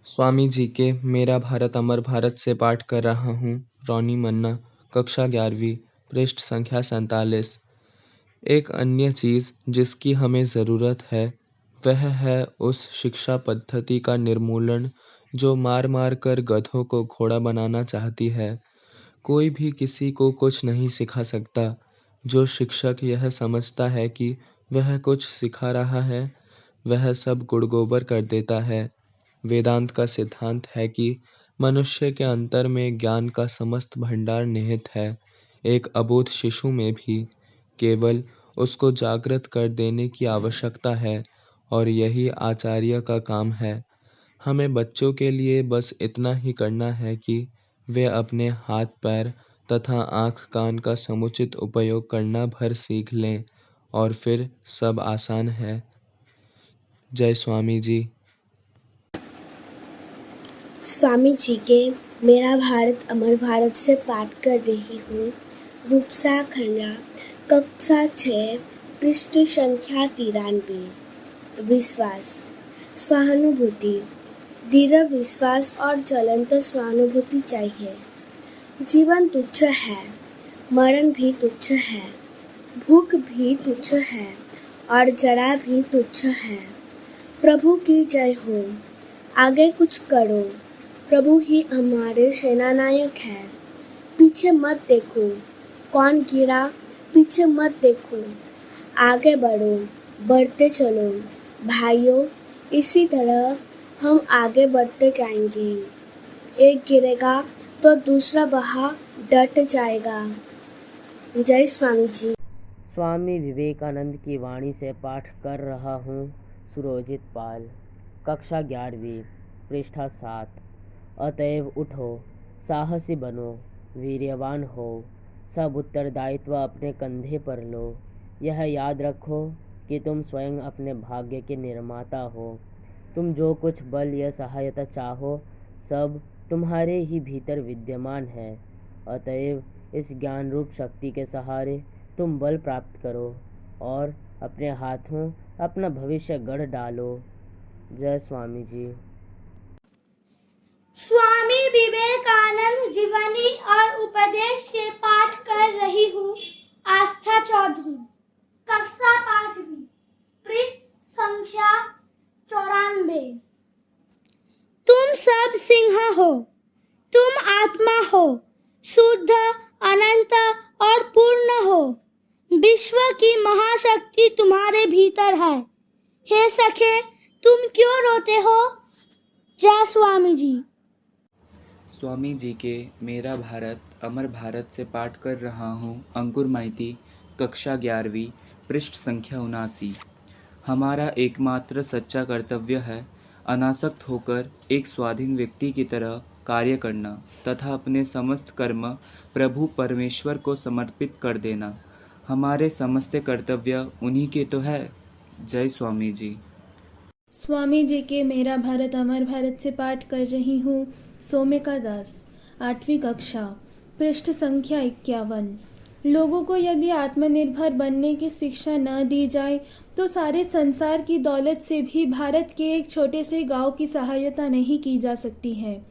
स्वामी जी के मेरा भारत अमर भारत से पाठ कर रहा हूँ। रोनी मन्ना, कक्षा 11वीं, पृष्ठ संख्या 47। एक अन्य चीज़ जिसकी हमें ज़रूरत है वह है उस शिक्षा पद्धति का निर्मूलन जो मार मार कर गधों को घोड़ा बनाना चाहती है। कोई भी किसी को कुछ नहीं सिखा सकता। जो शिक्षक यह समझता है कि वह कुछ सिखा रहा है, वह सब गुड़ गोबर कर देता है। वेदांत का सिद्धांत है कि मनुष्य के अंतर में ज्ञान का समस्त भंडार निहित है। एक अबोध शिशु में भी केवल उसको जागृत कर देने की आवश्यकता है और यही आचार्य का काम है। हमें बच्चों के लिए बस इतना ही करना है कि वे अपने हाथ पैर तथा आँख कान का समुचित उपयोग करना भर सीख लें और फिर सब आसान है। जय स्वामी जी। स्वामी जी के मेरा भारत अमर भारत से पाठ कर रही हूँ। रूपसा खंडा, कक्षा 6, पृष्ठ संख्या 93। विश्वास, सहानुभूति, दृढ़ विश्वास और ज्वलंत सहानुभूति चाहिए। जीवन तुच्छ है, मरण भी तुच्छ है, भूख भी तुच्छ है और जरा भी तुच्छ है। प्रभु की जय हो। आगे कुछ करो, प्रभु ही हमारे सेनानायक है। पीछे मत देखो, कौन गिरा, पीछे मत देखो, आगे बढ़ो, बढ़ते चलो। भाइयों, इसी तरह हम आगे बढ़ते जाएंगे। एक गिरेगा तो दूसरा वहाँ डट जाएगा। जय स्वामी जी। स्वामी विवेकानंद की वाणी से पाठ कर रहा हूँ। सुरोजित पाल, कक्षा 11वीं, पृष्ठा 7। अतएव उठो, साहसी बनो, वीर्यवान हो, सब उत्तरदायित्व अपने कंधे पर लो। यह याद रखो कि तुम स्वयं अपने भाग्य के निर्माता हो। तुम जो कुछ बल या सहायता चाहो सब तुम्हारे ही भीतर विद्यमान है। अतएव इस ज्ञान रूप शक्ति के सहारे तुम बल प्राप्त करो और अपने हाथों अपना भविष्य गढ़ डालो। जय स्वामी जी। स्वामी विवेकानंद जीवनी और उपदेश से पाठ कर रही हूँ। आस्था चौधरी, कक्षा 5वीं, पृष्ठ संख्या 94। तुम सब सिंह हो, तुम आत्मा हो, शुद्ध, अनंत और पूर्ण हो। विश्व की महाशक्ति तुम्हारे भीतर है। हे सखे, तुम क्यों रोते हो? जय स्वामी जी। स्वामी जी के मेरा भारत अमर भारत से पाठ कर रहा हूँ। अंकुर माइती, कक्षा 11वीं, पृष्ठ संख्या 79। हमारा एकमात्र सच्चा कर्तव्य है अनासक्त होकर एक स्वाधीन व्यक्ति की तरह कार्य करना तथा अपने समस्त कर्म प्रभु परमेश्वर को समर्पित कर देना। हमारे समस्त कर्तव्य उन्हीं के तो है। जय स्वामी जी। स्वामी जी के मेरा भारत अमर भारत से पाठ कर रही हूँ। सोमिका दास, 8वीं कक्षा, पृष्ठ संख्या 51। लोगों को यदि आत्मनिर्भर बनने की शिक्षा न दी जाए तो सारे संसार की दौलत से भी भारत के एक छोटे से गांव की सहायता नहीं की जा सकती है।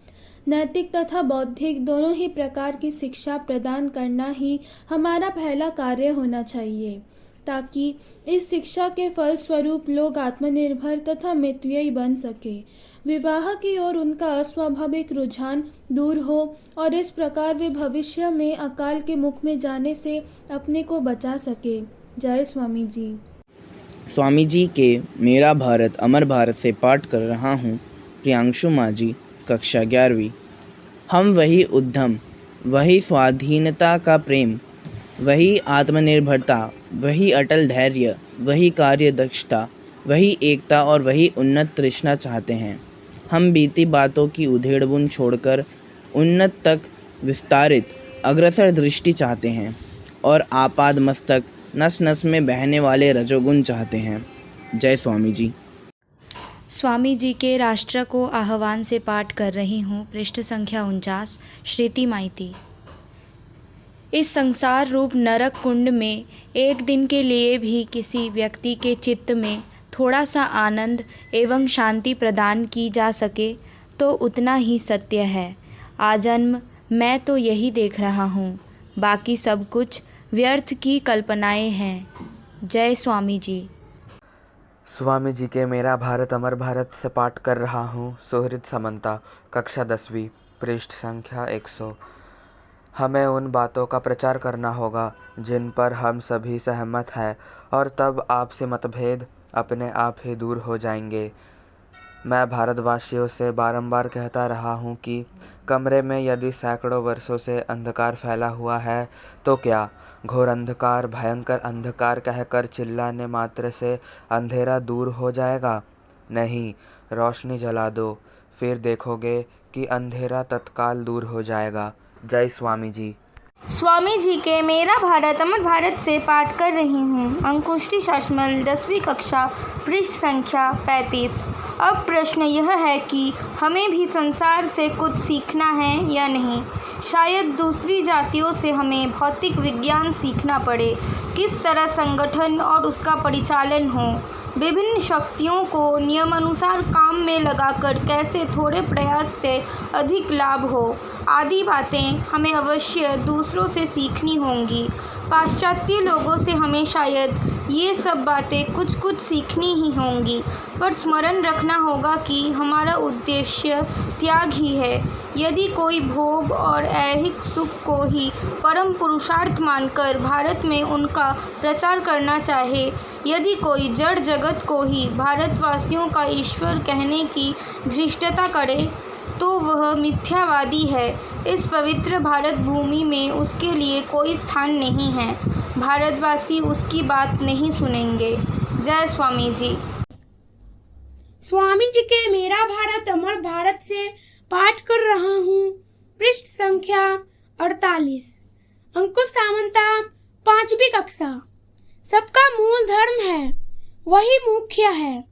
नैतिक तथा बौद्धिक दोनों ही प्रकार की शिक्षा प्रदान करना ही हमारा पहला कार्य होना चाहिए, ताकि इस शिक्षा के फलस्वरूप लोग आत्मनिर्भर तथा मितव्ययी बन सके, विवाह की ओर उनका अस्वाभाविक रुझान दूर हो और इस प्रकार वे भविष्य में अकाल के मुख में जाने से अपने को बचा सके। जय स्वामी जी। स्वामी जी के मेरा भारत अमर भारत से पाठ कर रहा हूँ। प्रियांशु माजी, कक्षा 11वीं। हम वही उद्यम, वही स्वाधीनता का प्रेम, वही आत्मनिर्भरता, वही अटल धैर्य, वही कार्य दक्षता, वही एकता और वही उन्नत तृष्णा चाहते हैं। हम बीती बातों की उधेड़बुन छोड़कर उन्नत तक विस्तारित अग्रसर दृष्टि चाहते हैं और आपाद मस्तक नस नस में बहने वाले रजोगुण चाहते हैं। जय स्वामी जी। स्वामी जी के राष्ट्र को आह्वान से पाठ कर रही हूँ। पृष्ठ संख्या 49। श्रीति माइती। इस संसार रूप नरक कुंड में एक दिन के लिए भी किसी व्यक्ति के चित्त में थोड़ा सा आनंद एवं शांति प्रदान की जा सके तो उतना ही सत्य है। आजन्म मैं तो यही देख रहा हूँ, बाकी सब कुछ व्यर्थ की कल्पनाएं हैं। जय स्वामी जी। स्वामी जी के मेरा भारत अमर भारत से पाठ कर रहा हूँ। सुहृद समंता, कक्षा 10वीं, पृष्ठ संख्या 100। हमें उन बातों का प्रचार करना होगा जिन पर हम सभी सहमत हैं, और तब आपसी मतभेद अपने आप ही दूर हो जाएंगे। मैं भारतवासियों से बारंबार कहता रहा हूँ कि कमरे में यदि सैकड़ों वर्षों से अंधकार फैला हुआ है तो क्या घोर अंधकार, भयंकर अंधकार कहकर चिल्लाने मात्र से अंधेरा दूर हो जाएगा? नहीं, रोशनी जला दो, फिर देखोगे कि अंधेरा तत्काल दूर हो जाएगा। जय स्वामी जी। स्वामी जी के मेरा भारत अमर भारत से पाठ कर रही हूँ। अंकुष्टी शासमल, 10वीं कक्षा, पृष्ठ संख्या 35। अब प्रश्न यह है कि हमें भी संसार से कुछ सीखना है या नहीं। शायद दूसरी जातियों से हमें भौतिक विज्ञान सीखना पड़े, किस तरह संगठन और उसका परिचालन हो, विभिन्न शक्तियों को नियमानुसार काम में लगाकर कैसे थोड़े प्रयास से अधिक लाभ हो, आदि बातें हमें अवश्य दूसरों से सीखनी होंगी। पाश्चात्य लोगों से हमें शायद ये सब बातें कुछ कुछ सीखनी ही होंगी, पर स्मरण रखना होगा कि हमारा उद्देश्य त्याग ही है। यदि कोई भोग और ऐहिक सुख को ही परम पुरुषार्थ मानकर भारत में उनका प्रचार करना चाहे, यदि कोई जड़ जगत को ही भारतवासियों का ईश्वर कहने की धृष्टता करे, तो वह मिथ्यावादी है। इस पवित्र भारत भूमि में उसके लिए कोई स्थान नहीं है। भारतवासी उसकी बात नहीं सुनेंगे। जय स्वामी जी। स्वामी जी के मेरा भारत अमर भारत से पाठ कर रहा हूँ। पृष्ठ संख्या 48। अंकुश सामंता, 5वीं कक्षा। सबका मूल धर्म है, वही मुख्य है।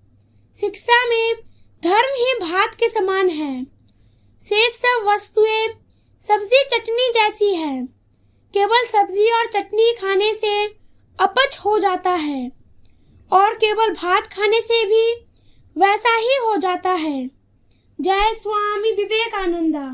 शिक्षा में धर्म ही भात के समान है। शेष सब वस्तुएं सब्जी चटनी जैसी है। केवल सब्जी और चटनी खाने से अपच हो जाता है, और केवल भात खाने से भी वैसा ही हो जाता है। जय स्वामी विवेकानंदा।